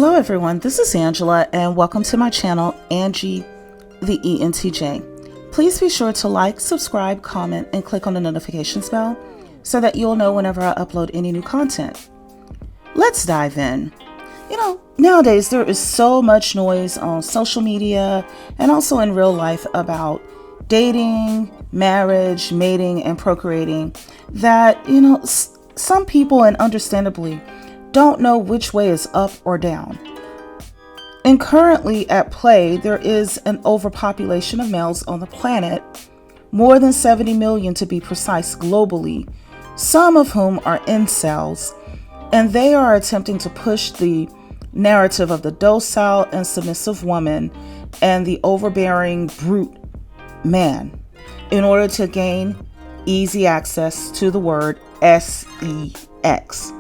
Hello everyone, this is Angela and welcome to my channel, Angie the ENTJ. Please be sure to like, subscribe, comment, and click on the notifications bell so that you'll know whenever I upload any new content. Let's dive in. Nowadays there is so much noise on social media and also in real life about dating, marriage, mating, and procreating that, some people, and understandably, don't know which way is up or down. And currently at play, there is an overpopulation of males on the planet, more than 70 million to be precise globally, some of whom are incels, and they are attempting to push the narrative of the docile and submissive woman and the overbearing brute man in order to gain easy access to the word sex.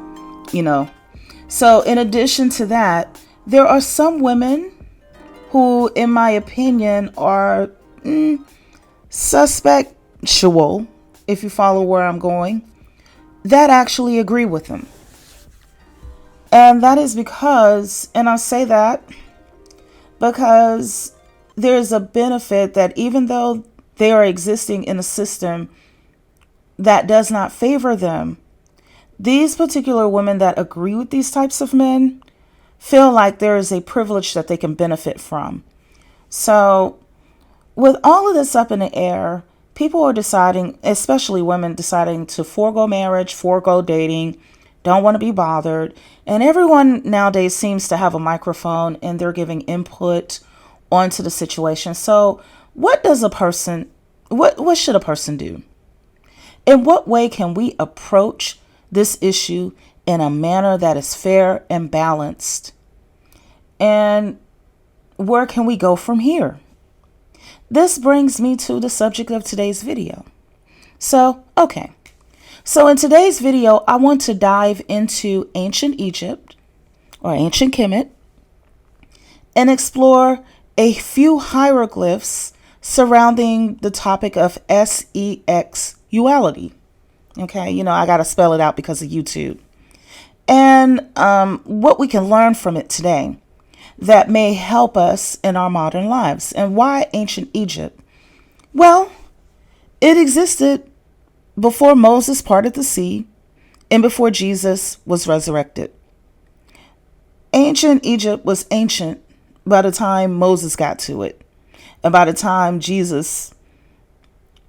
So in addition to that, there are some women who, in my opinion, are suspectual, if you follow where I'm going, that actually agree with them. And that is because, and I say that because there's a benefit that even though they are existing in a system that does not favor them, these particular women that agree with these types of men feel like there is a privilege that they can benefit from. So with all of this up in the air, people are deciding, especially women, deciding to forego marriage, forego dating, don't want to be bothered. And everyone nowadays seems to have a microphone and they're giving input onto the situation. So what should a person do? In what way can we approach this issue in a manner that is fair and balanced? And where can we go from here? This brings me to the subject of today's video. So in today's video, I want to dive into ancient Egypt or ancient Kemet and explore a few hieroglyphs surrounding the topic of sexuality. Okay, I got to spell it out because of YouTube. And what we can learn from it today that may help us in our modern lives. And why ancient Egypt? Well, it existed before Moses parted the sea and before Jesus was resurrected. Ancient Egypt was ancient by the time Moses got to it. And by the time Jesus,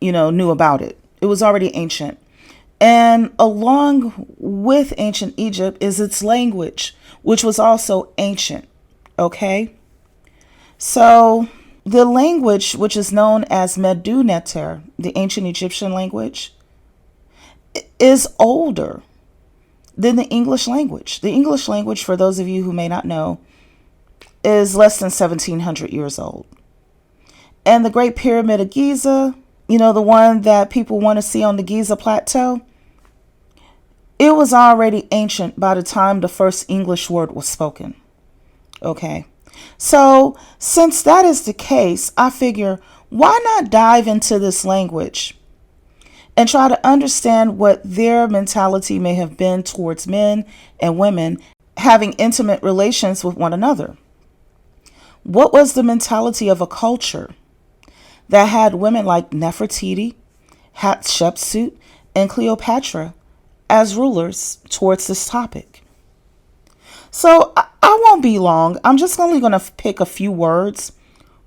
knew about it. It was already ancient. And along with ancient Egypt is its language, which was also ancient. Okay. So the language, which is known as Medu Neter, the ancient Egyptian language, is older than the English language. The English language, for those of you who may not know, is less than 1700 years old. And the Great Pyramid of Giza, the one that people want to see on the Giza Plateau, it was already ancient by the time the first English word was spoken. Okay. So since that is the case, I figure, why not dive into this language and try to understand what their mentality may have been towards men and women having intimate relations with one another? What was the mentality of a culture that had women like Nefertiti, Hatshepsut, and Cleopatra as rulers towards this topic? So I won't be long. I'm just only going to pick a few words,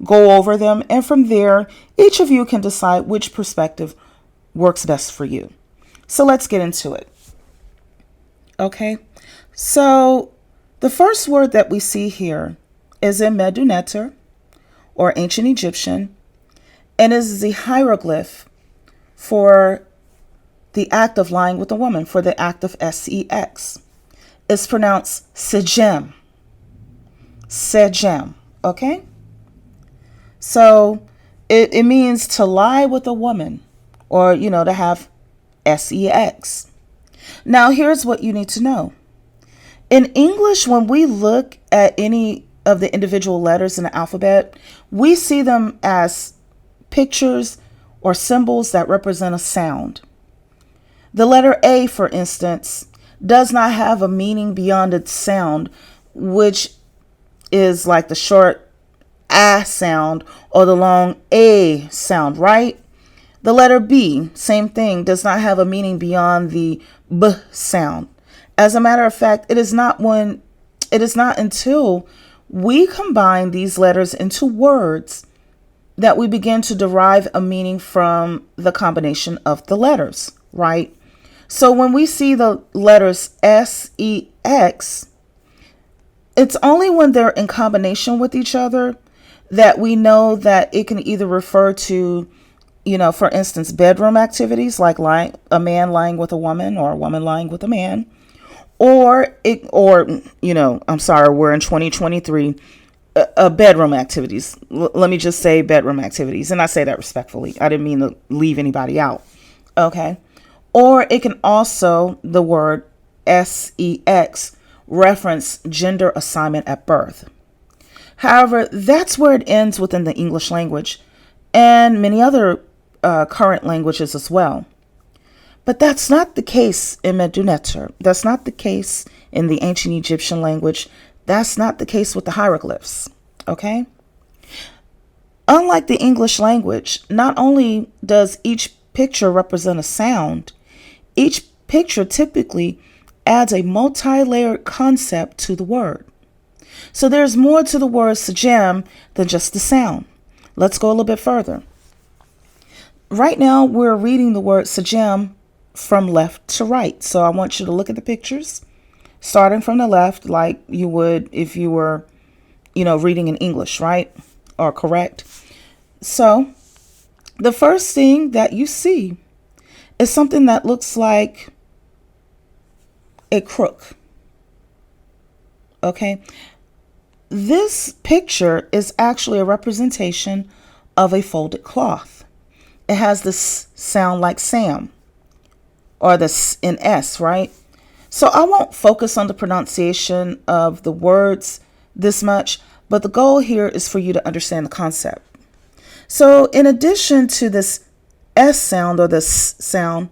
go over them, and from there, each of you can decide which perspective works best for you. So let's get into it. Okay, so the first word that we see here is in Medu Neter, or ancient Egyptian, and is the hieroglyph for the act of lying with a woman, for the act of sex. It's pronounced sejem. Sejem, okay? So it means to lie with a woman, or, to have sex. Now, here's what you need to know. In English, when we look at any of the individual letters in the alphabet, we see them as pictures or symbols that represent a sound. The letter A, for instance, does not have a meaning beyond its sound, which is like the short ah sound or the long a sound, right? The letter B, same thing, does not have a meaning beyond the b sound. As a matter of fact, it is not until we combine these letters into words that we begin to derive a meaning from the combination of the letters, right? So when we see the letters SEX, it's only when they're in combination with each other that we know that it can either refer to, for instance, bedroom activities like a man lying with a woman or a woman lying with a man, I'm sorry, we're in 2023, bedroom activities. Let me just say bedroom activities. And I say that respectfully. I didn't mean to leave anybody out. Okay. Or it can also, the word SEX, reference gender assignment at birth. However, that's where it ends within the English language and many other current languages as well. But that's not the case in Medu That's not the case in the ancient Egyptian language. That's not the case with the hieroglyphs. Okay? Unlike the English language, not only does each picture represent a sound, each picture typically adds a multi-layered concept to the word. So there's more to the word sajam than just the sound. Let's go a little bit further. Right now, we're reading the word sajam from left to right. So I want you to look at the pictures, starting from the left, like you would if you were, reading in English, right? Or correct. So the first thing that you see is something that looks like a crook. Okay. This picture is actually a representation of a folded cloth. It has this sound like Sam, or the in S, right? So I won't focus on the pronunciation of the words this much, but the goal here is for you to understand the concept. So in addition to this S sound or this sound,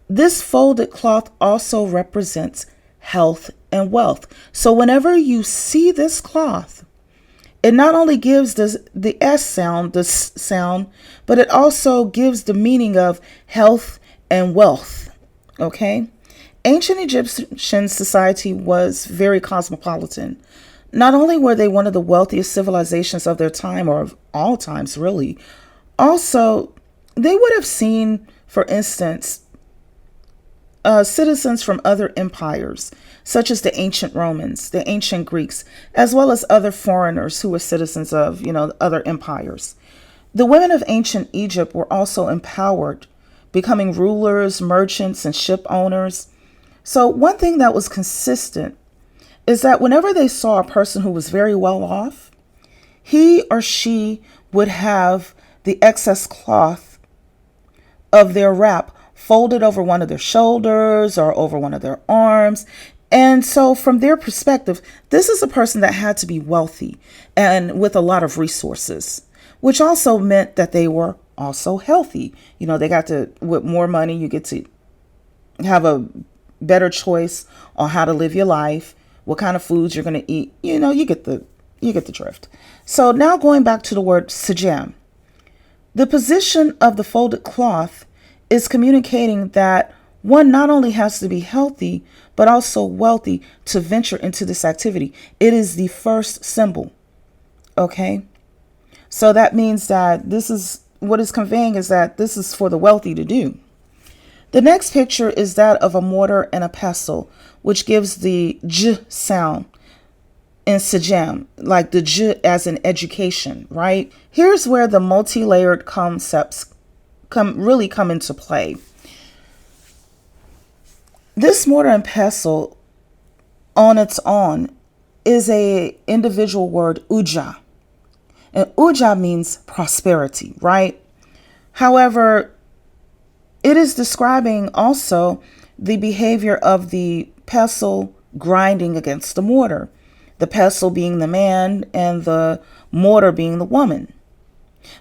this folded cloth also represents health and wealth. So whenever you see this cloth, it not only gives the S sound, this sound, but it also gives the meaning of health and wealth. Okay? Ancient Egyptian society was very cosmopolitan. Not only were they one of the wealthiest civilizations of their time, or of all times, really, also, they would have seen, for instance, citizens from other empires, such as the ancient Romans, the ancient Greeks, as well as other foreigners who were citizens of, other empires. The women of ancient Egypt were also empowered, becoming rulers, merchants, and ship owners. So one thing that was consistent is that whenever they saw a person who was very well off, he or she would have the excess cloth of their wrap folded over one of their shoulders or over one of their arms. And so from their perspective, this is a person that had to be wealthy and with a lot of resources, which also meant that they were also healthy. They got to, with more money, you get to have a better choice on how to live your life, what kind of foods you're going to eat. You get the drift. So now going back to the word sajam, the position of the folded cloth is communicating that one not only has to be healthy, but also wealthy to venture into this activity. It is the first symbol. Okay. So that means that this is what is conveying is that this is for the wealthy to do. The next picture is that of a mortar and a pestle, which gives the j sound in sajam, like the j as in education, right? Here's where the multi-layered concepts really come into play. This mortar and pestle on its own is a individual word, uja. And uja means prosperity, right? However, it is describing also the behavior of the pestle grinding against the mortar. The pestle being the man and the mortar being the woman,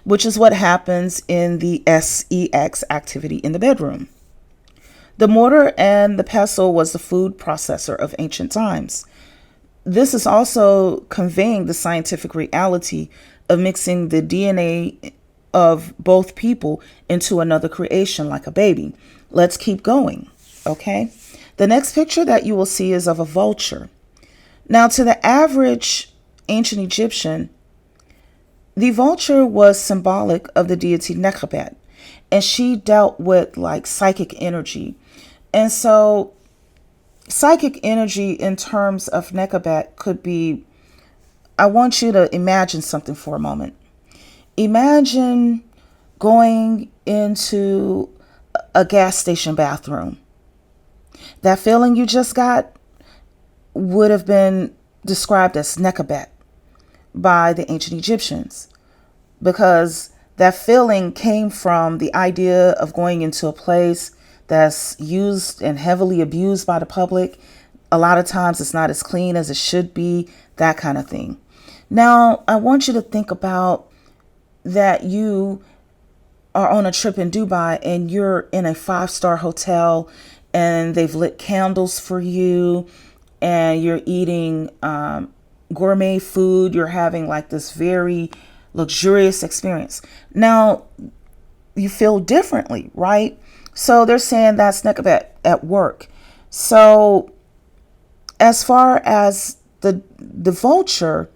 which is what happens in the SEX activity in the bedroom. The mortar and the pestle was the food processor of ancient times. This is also conveying the scientific reality of mixing the DNA of both people into another creation like a baby. Let's keep going. Okay. The next picture that you will see is of a vulture. Now, to the average ancient Egyptian, the vulture was symbolic of the deity Nekhbet, and she dealt with like psychic energy. And so, psychic energy in terms of Nekhbet could be, I want you to imagine something for a moment. Imagine going into a gas station bathroom. That feeling you just got would have been described as Nekhbet by the ancient Egyptians, because that feeling came from the idea of going into a place that's used and heavily abused by the public. A lot of times it's not as clean as it should be, that kind of thing. Now, I want you to think about that you are on a trip in Dubai and you're in a 5-star hotel and they've lit candles for you and you're eating gourmet food. You're having like this very luxurious experience. Now, you feel differently, right? So they're saying that's Nekhbet at work. So as far as the vulture,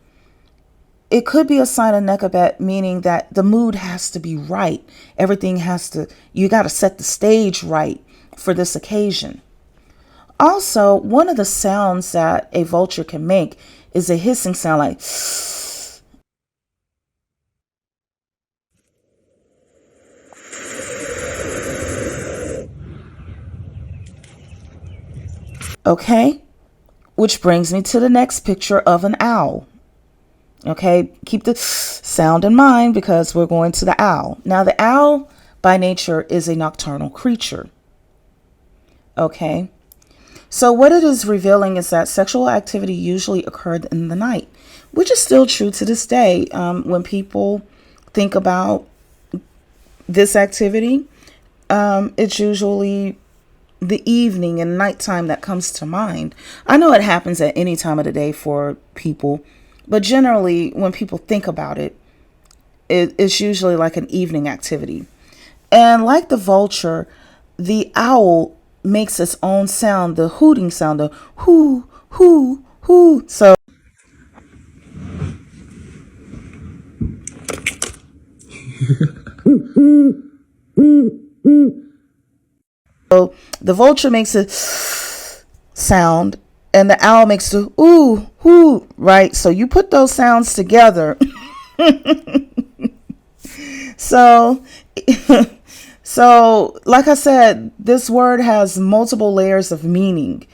it could be a sign of Nekhbet, meaning that the mood has to be right. Everything has to, you got to set the stage right for this occasion. Also, one of the sounds that a vulture can make is a hissing sound like, okay? Which brings me to the next picture of an owl. Okay, keep the sound in mind because we're going to the owl. Now, the owl by nature is a nocturnal creature. Okay, so what it is revealing is that sexual activity usually occurred in the night, which is still true to this day. When people think about this activity, it's usually the evening and nighttime that comes to mind. I know it happens at any time of the day for people, but generally when people think about it, it's usually like an evening activity. And like the vulture, the owl makes its own sound, the hooting sound, the hoo, hoo, hoo. So the vulture makes a sound and the owl makes the ooh, hoo, right? So you put those sounds together. So, so like I said, this word has multiple layers of meaning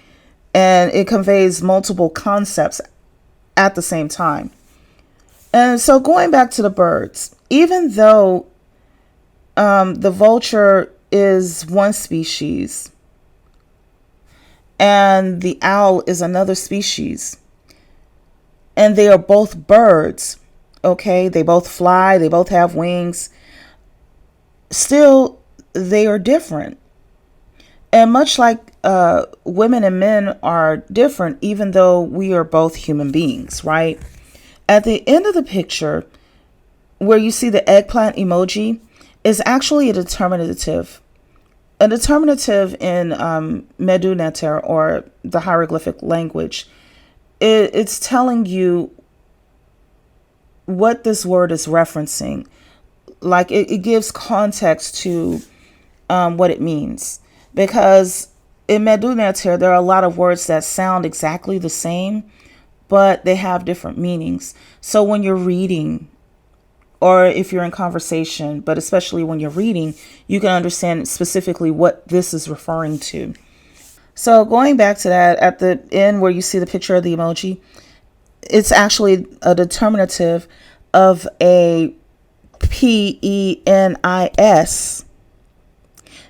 and it conveys multiple concepts at the same time. And so going back to the birds, even though the vulture is one species and the owl is another species, and they are both birds, okay? They both fly, they both have wings. Still, they are different. And much like women and men are different, even though we are both human beings, right? At the end of the picture, where you see the eggplant emoji, is actually a determinative. A determinative in Medu Neter, or the hieroglyphic language, it's telling you what this word is referencing. Like it gives context to what it means. Because in Medu Neter, there are a lot of words that sound exactly the same, but they have different meanings. So when you're reading, or if you're in conversation, but especially when you're reading, you can understand specifically what this is referring to. So going back to that, at the end where you see the picture of the emoji, it's actually a determinative of a penis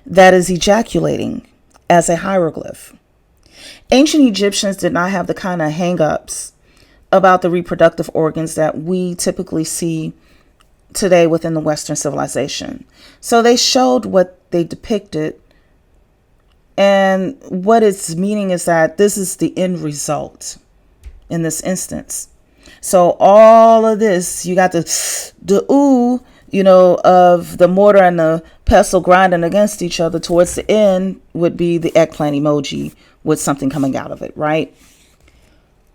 that is ejaculating as a hieroglyph. Ancient Egyptians did not have the kind of hang-ups about the reproductive organs that we typically see today within the Western civilization. So they showed what they depicted, and what it's meaning is that this is the end result. in this instance. So all of this, you got the ooh, of the mortar and the pestle grinding against each other towards the end would be the eggplant emoji with something coming out of it, right?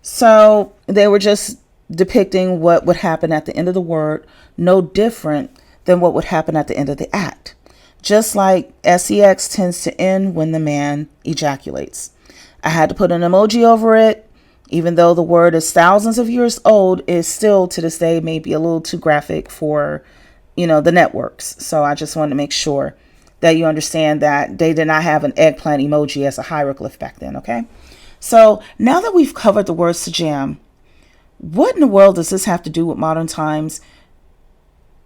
So they were just depicting what would happen at the end of the word, no different than what would happen at the end of the act. Just like sex tends to end when the man ejaculates. I had to put an emoji over it. Even though the word is thousands of years old, is still to this day maybe a little too graphic for, the networks. So I just wanted to make sure that you understand that they did not have an eggplant emoji as a hieroglyph back then, okay? So now that we've covered the word sajam, what in the world does this have to do with modern times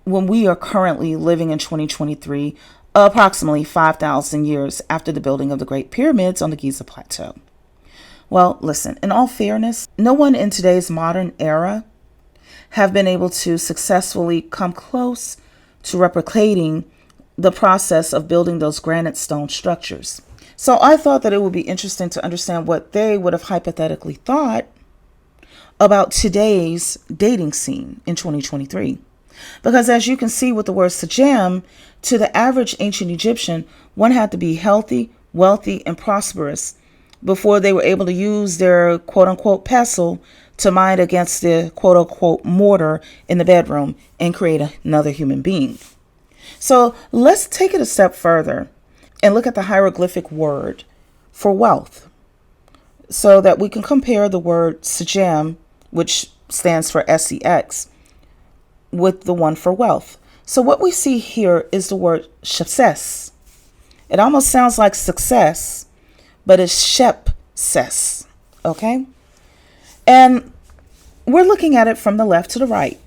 when we are currently living in 2023, approximately 5,000 years after the building of the Great Pyramids on the Giza Plateau? Well, listen, in all fairness, no one in today's modern era have been able to successfully come close to replicating the process of building those granite stone structures. So I thought that it would be interesting to understand what they would have hypothetically thought about today's dating scene in 2023. Because as you can see with the word sajam, to the average ancient Egyptian, one had to be healthy, wealthy, and prosperous before they were able to use their quote-unquote pestle to mine against the quote-unquote mortar in the bedroom and create another human being. So let's take it a step further and look at the hieroglyphic word for wealth so that we can compare the word sajam, which stands for sex, with the one for wealth. So what we see here is the word success. It almost sounds like success, but it's shep-ses, okay? And we're looking at it from the left to the right.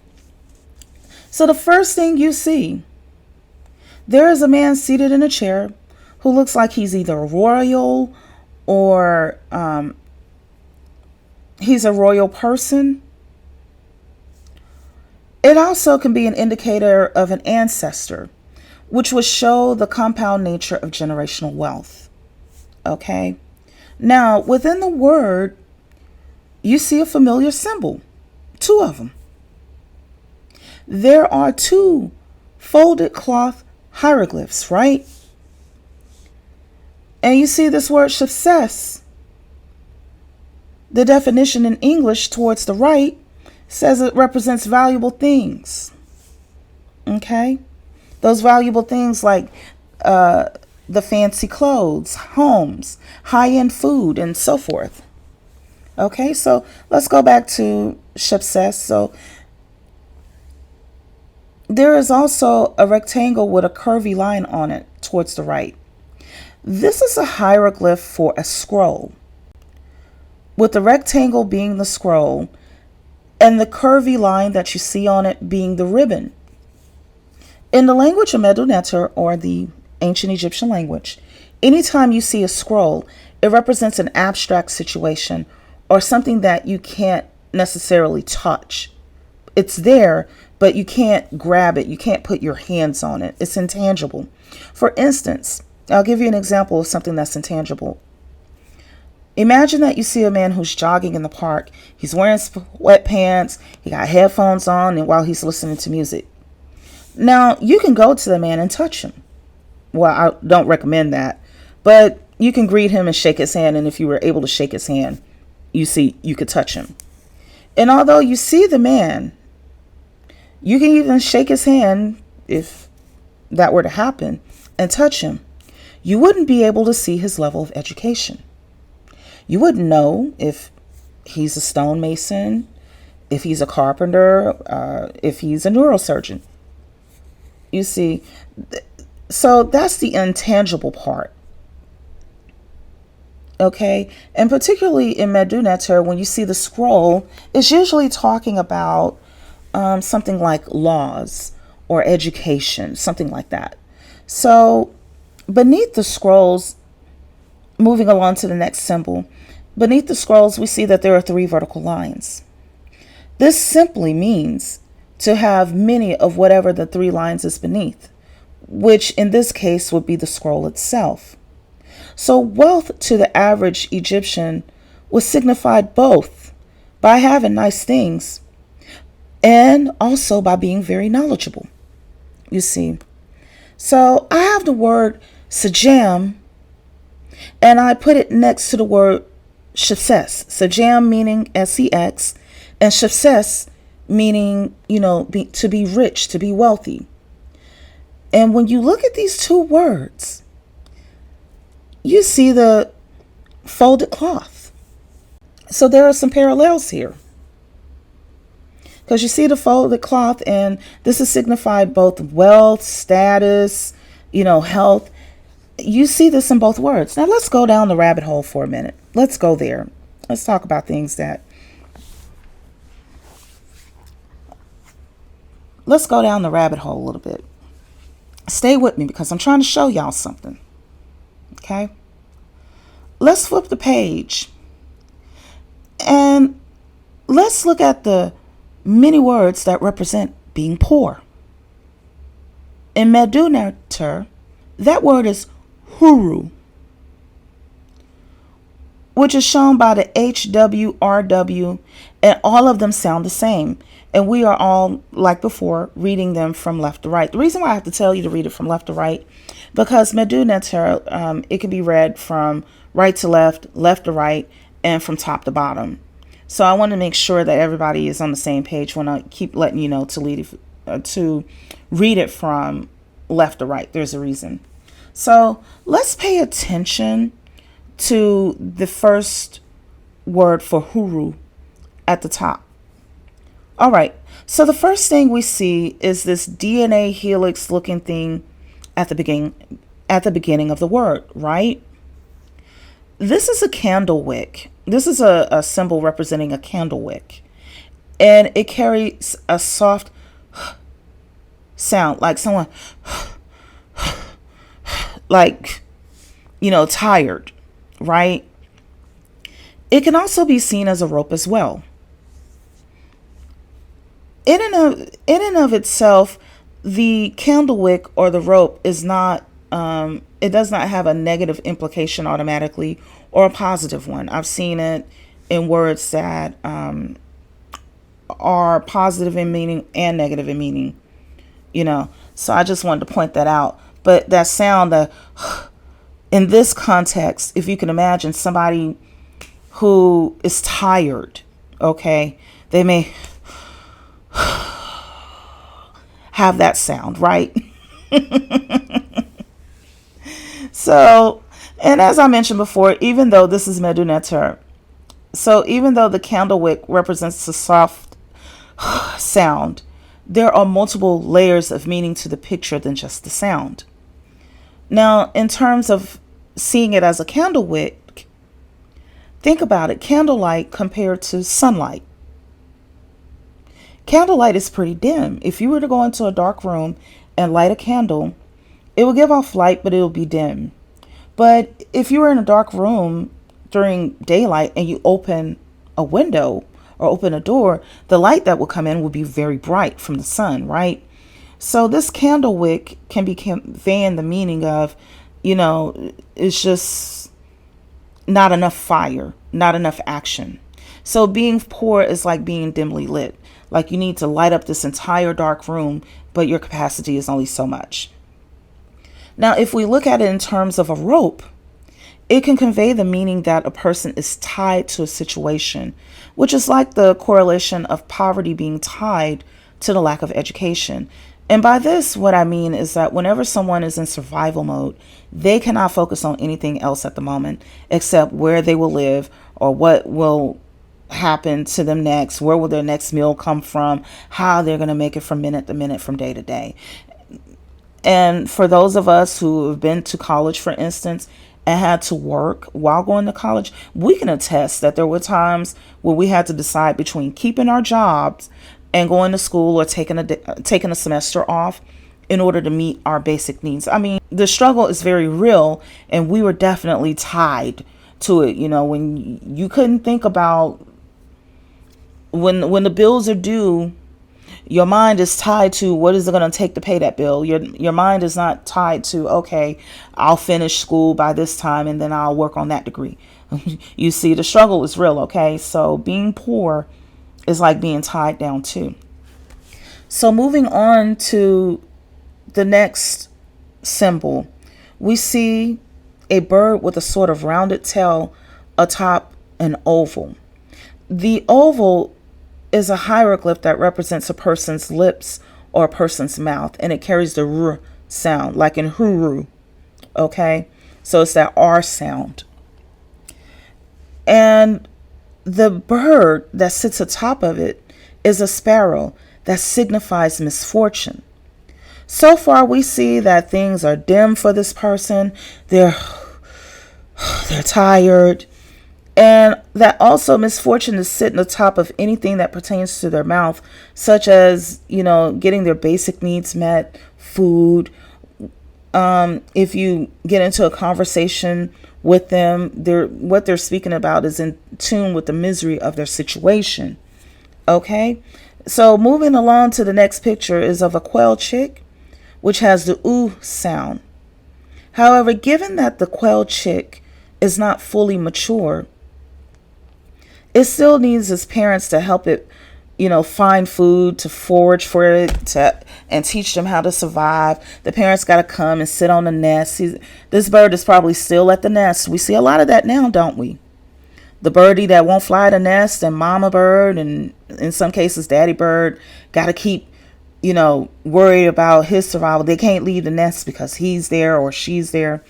So the first thing you see, there is a man seated in a chair who looks like he's either royal or he's a royal person. It also can be an indicator of an ancestor, which would show the compound nature of generational wealth. Okay. Now, within the word, you see a familiar symbol, two of them. There are two folded cloth hieroglyphs, right? And you see this word success. The definition in English towards the right says it represents valuable things. Okay? Those valuable things like the fancy clothes, homes, high-end food, and so forth. Okay, so let's go back to success. So there is also a rectangle with a curvy line on it towards the right. This is a hieroglyph for a scroll, with the rectangle being the scroll and the curvy line that you see on it being the ribbon. In the language of Medu Neter, or the ancient Egyptian language, anytime you see a scroll, it represents an abstract situation or something that you can't necessarily touch. It's there, but you can't grab it. You can't put your hands on it. It's intangible. For instance, I'll give you an example of something that's intangible. Imagine that you see a man who's jogging in the park. He's wearing sweatpants. He got headphones on, and while he's listening to music. Now, you can go to the man and touch him. Well, I don't recommend that, but you can greet him and shake his hand. And if you were able to shake his hand, you could touch him. And although you see the man, you can even shake his hand if that were to happen and touch him. You wouldn't be able to see his level of education. You wouldn't know if he's a stonemason, if he's a carpenter, if he's a neurosurgeon. You see, so that's the intangible part. Okay, and particularly in Medu Neter, when you see the scroll, it's usually talking about something like laws or education, something like that. So beneath the scrolls, moving along to the next symbol, beneath the scrolls, we see that there are 3 vertical lines. This simply means to have many of whatever the 3 lines is beneath, which in this case would be the scroll itself. So wealth to the average Egyptian was signified both by having nice things and also by being very knowledgeable. You see. So I have the word sajam and I put it next to the word success. Sajam meaning sex and success meaning, to be rich, to be wealthy. And when you look at these two words, you see the folded cloth. So there are some parallels here. Because you see the folded cloth, and this is signified both wealth, status, health. You see this in both words. Now let's go down the rabbit hole for a minute. Let's go there. Let's talk about things that. Let's go down the rabbit hole a little bit. Stay with me because I'm trying to show y'all something. Okay? Let's flip the page. And let's look at the many words that represent being poor. In Medunater, that word is huru, which is shown by the HWRW, and all of them sound the same. And we are all, like before, reading them from left to right. The reason why I have to tell you to read it from left to right, because Medunater, it can be read from right to left, left to right, and from top to bottom. So I want to make sure that everybody is on the same page when I keep letting you know to read it from left to right. There's a reason. So let's pay attention to the first word for huru at the top. All right. So the first thing we see is this DNA helix looking thing at the beginning of the word, right? This is a candle wick. This is a symbol representing a candle wick. And it carries a soft sound, like someone, like, tired, right? It can also be seen as a rope as well. In and of itself, the candle wick or the rope is not, it does not have a negative implication automatically or a positive one. I've seen it in words that are positive in meaning and negative in meaning, So I just wanted to point that out. But that sound, in this context, if you can imagine somebody who is tired, okay, they may have that sound, right? So, and as I mentioned before, even though this is Medunater, so even though the candle wick represents a soft sound, there are multiple layers of meaning to the picture than just the sound. Now, in terms of seeing it as a candle wick, think about it. Candlelight compared to sunlight. Candlelight is pretty dim. If you were to go into a dark room and light a candle, it will give off light, but it will be dim. But if you were in a dark room during daylight and you open a window or open a door, the light that will come in will be very bright from the sun, right? So this candle wick can be conveying the meaning of, it's just not enough fire, not enough action. So being poor is like being dimly lit. Like you need to light up this entire dark room, but your capacity is only so much. Now, if we look at it in terms of a rope, it can convey the meaning that a person is tied to a situation, which is like the correlation of poverty being tied to the lack of education. And by this, what I mean is that whenever someone is in survival mode, they cannot focus on anything else at the moment except where they will live or what will happen to them next, where will their next meal come from, how they're going to make it from minute to minute, from day to day. And for those of us who have been to college, for instance, and had to work while going to college, we can attest that there were times where we had to decide between keeping our jobs and going to school or taking a semester off in order to meet our basic needs. I mean, the struggle is very real, and we were definitely tied to it. When you couldn't think about when the bills are due, your mind is tied to what is it going to take to pay that bill. Your mind is not tied to, okay, I'll finish school by this time and then I'll work on that degree. You see, the struggle is real, okay? So being poor is like being tied down too. So moving on to the next symbol, we see a bird with a sort of rounded tail atop an oval. The oval is a hieroglyph that represents a person's lips or a person's mouth, and it carries the r sound, like in huru, okay? So it's that R sound. And the bird that sits atop of it is a sparrow that signifies misfortune. So far, we see that things are dim for this person. They're tired. And that also misfortune is sitting atop of anything that pertains to their mouth, such as, getting their basic needs met, food. If you get into a conversation with them, what they're speaking about is in tune with the misery of their situation. Okay? So moving along to the next picture is of a quail chick, which has the oo sound. However, given that the quail chick is not fully mature, it still needs its parents to help it, find food, to forage for it, and teach them how to survive. The parents got to come and sit on the nest. This bird is probably still at the nest. We see a lot of that now, don't we? The birdie that won't fly the nest, and mama bird, and in some cases daddy bird, got to keep, worried about his survival. They can't leave the nest because he's there or she's there.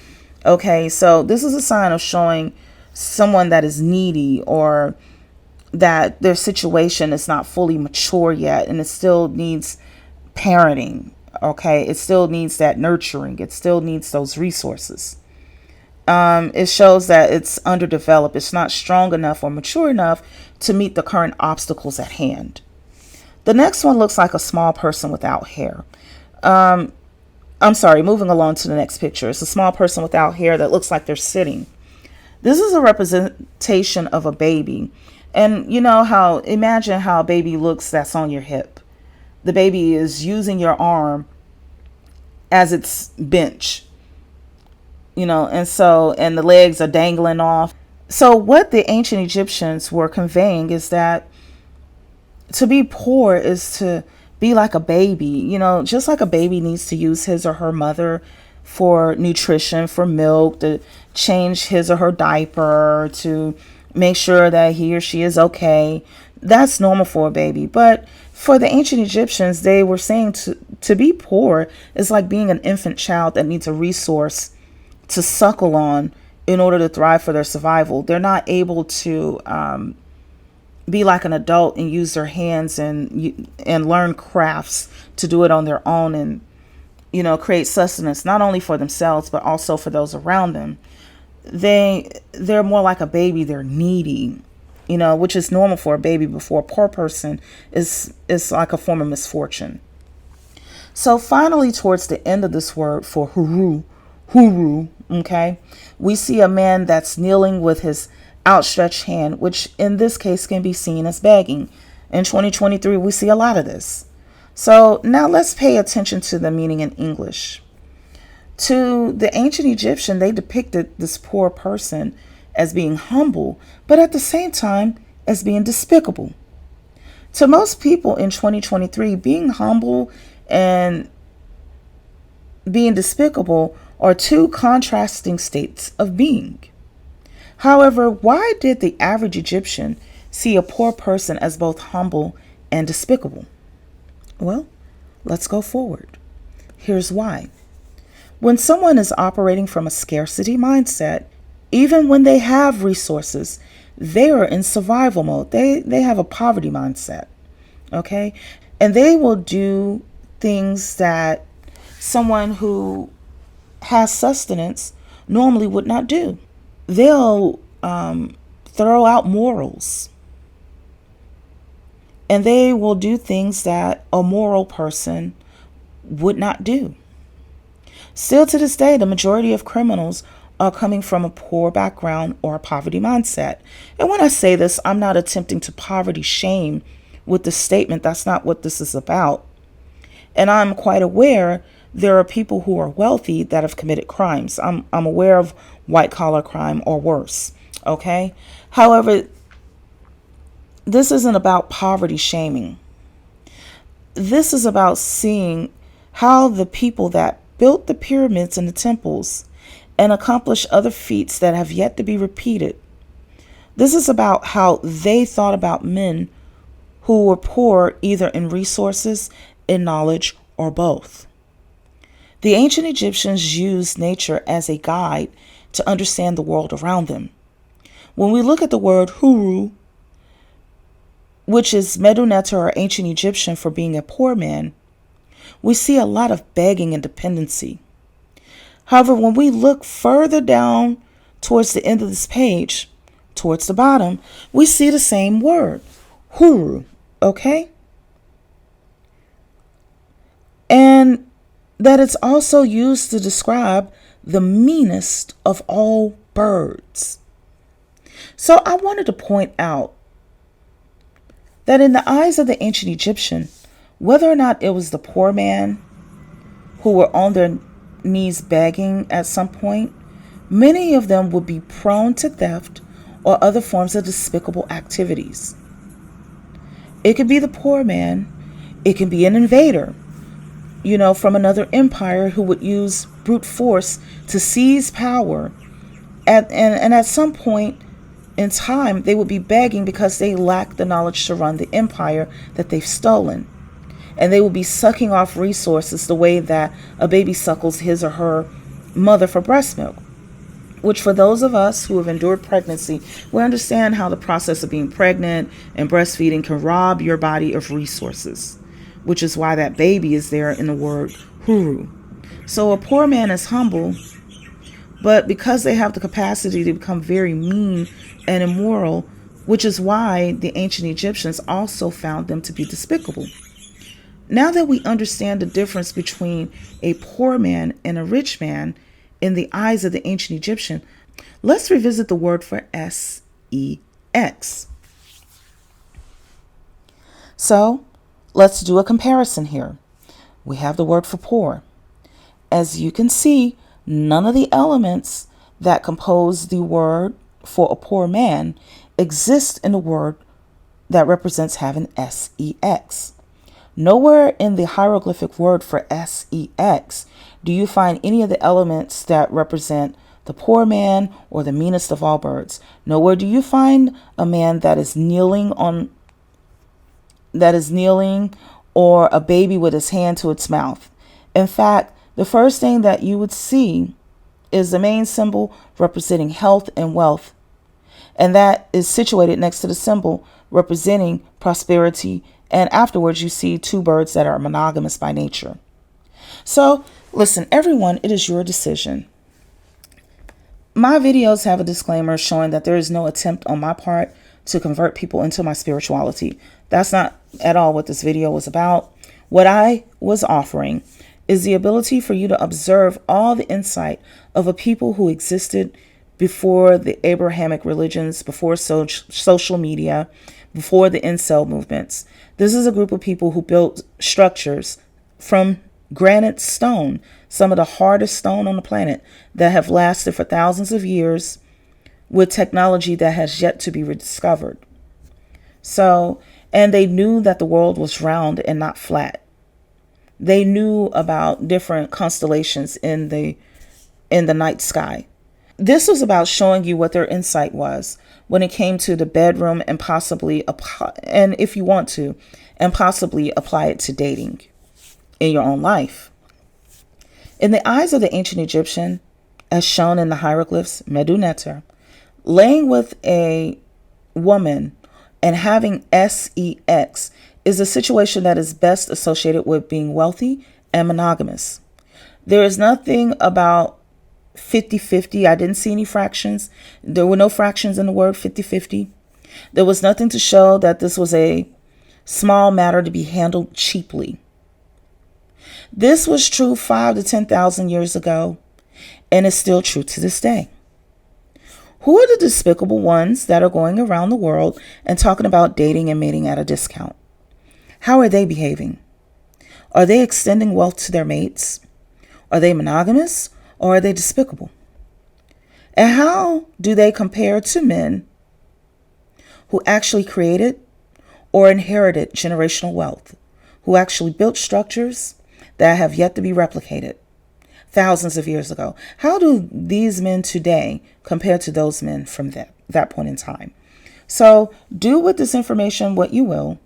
Okay, so this is a sign of showing someone that is needy, or that their situation is not fully mature yet, and it still needs parenting. Okay, it still needs that nurturing. It still needs those resources. It shows that it's underdeveloped. It's not strong enough or mature enough to meet the current obstacles at hand. The next one looks like a small person without hair. I'm sorry, moving along to the next picture. It's a small person without hair that looks like they're sitting. This is a representation of a baby. And imagine how a baby looks that's on your hip. The baby is using your arm as its bench, and the legs are dangling off. So what the ancient Egyptians were conveying is that to be poor is to be like a baby, just like a baby needs to use his or her mother for nutrition, for milk, to change his or her diaper, to make sure that he or she is okay. That's normal for a baby. But for the ancient Egyptians, they were saying to be poor is like being an infant child that needs a resource to suckle on in order to thrive for their survival. They're not able to be like an adult and use their hands and learn crafts to do it on their own, and create sustenance not only for themselves but also for those around them. They're more like a baby. They're needy, which is normal for a baby. Before a poor person is like a form of misfortune. So finally, towards the end of this word for huru, okay, we see a man that's kneeling with his outstretched hand, which in this case can be seen as begging. In 2023, we see a lot of this. So now let's pay attention to the meaning in English. To the ancient Egyptian, they depicted this poor person as being humble, but at the same time as being despicable. To most people in 2023, being humble and being despicable are two contrasting states of being. However, why did the average Egyptian see a poor person as both humble and despicable? Well, let's go forward. Here's why. When someone is operating from a scarcity mindset, even when they have resources, they are in survival mode. They have a poverty mindset, okay? And they will do things that someone who has sustenance normally would not do. They'll throw out morals. And they will do things that a moral person would not do. Still to this day, the majority of criminals are coming from a poor background or a poverty mindset. And when I say this, I'm not attempting to poverty shame with the statement. That's not what this is about. And I'm quite aware there are people who are wealthy that have committed crimes. I'm aware of white collar crime or worse. Okay? However, this isn't about poverty shaming. This is about seeing how the people that built the pyramids and the temples and accomplished other feats that have yet to be repeated. This is about how they thought about men who were poor either in resources, in knowledge, or both. The ancient Egyptians used nature as a guide to understand the world around them. When we look at the word huru, which is Medu or ancient Egyptian for being a poor man, we see a lot of begging and dependency. However, when we look further down towards the end of this page, towards the bottom, we see the same word, huru, okay? And that it's also used to describe the meanest of all birds. So I wanted to point out that in the eyes of the ancient Egyptian, whether or not it was the poor man who were on their knees begging at some point, many of them would be prone to theft or other forms of despicable activities. It could be the poor man, it can be an invader, from another empire who would use brute force to seize power. And at some point in time, they would be begging because they lack the knowledge to run the empire that they've stolen. And they will be sucking off resources the way that a baby suckles his or her mother for breast milk. Which, for those of us who have endured pregnancy, we understand how the process of being pregnant and breastfeeding can rob your body of resources, which is why that baby is there in the word huru. So a poor man is humble, but because they have the capacity to become very mean and immoral, which is why the ancient Egyptians also found them to be despicable. Now that we understand the difference between a poor man and a rich man in the eyes of the ancient Egyptian, let's revisit the word for sex. So let's do a comparison here. We have the word for poor. As you can see, none of the elements that compose the word for a poor man exist in the word that represents having sex. Nowhere in the hieroglyphic word for sex do you find any of the elements that represent the poor man or the meanest of all birds. Nowhere do you find a man that is kneeling or a baby with his hand to its mouth. In fact, the first thing that you would see is the main symbol representing health and wealth, and that is situated next to the symbol representing prosperity, and afterwards you see two birds that are monogamous by nature. So listen, everyone, it is your decision. My videos have a disclaimer showing that there is no attempt on my part to convert people into my spirituality. That's not at all what this video was about. What I was offering is the ability for you to observe all the insight of a people who existed before the Abrahamic religions, before social media, before the incel movements. This is a group of people who built structures from granite stone, some of the hardest stone on the planet, that have lasted for thousands of years with technology that has yet to be rediscovered. So, and they knew that the world was round and not flat. They knew about different constellations in the night sky. This was about showing you what their insight was when it came to the bedroom and possibly apply it to dating in your own life. In the eyes of the ancient Egyptian, as shown in the hieroglyphs, Medu Neter, laying with a woman and having sex is a situation that is best associated with being wealthy and monogamous. There is nothing about 50-50. I didn't see any fractions. There were no fractions in the word 50-50. There was nothing to show that this was a small matter to be handled cheaply. This was true 5,000 to 10,000 years ago, and is still true to this day. Who are the despicable ones that are going around the world and talking about dating and mating at a discount? How are they behaving? Are they extending wealth to their mates? Are they monogamous, or are they despicable? And how do they compare to men who actually created or inherited generational wealth, who actually built structures that have yet to be replicated thousands of years ago? How do these men today compare to those men from that point in time? So do with this information what you will.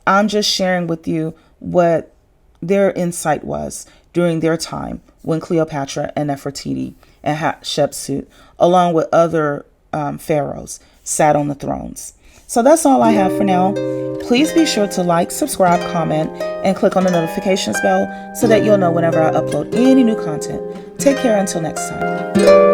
I'm just sharing with you what their insight was during their time when Cleopatra and Nefertiti and Hatshepsut, along with other pharaohs, sat on the thrones. So that's all I have for now. Please be sure to like, subscribe, comment, and click on the notifications bell so that you'll know whenever I upload any new content. Take care until next time.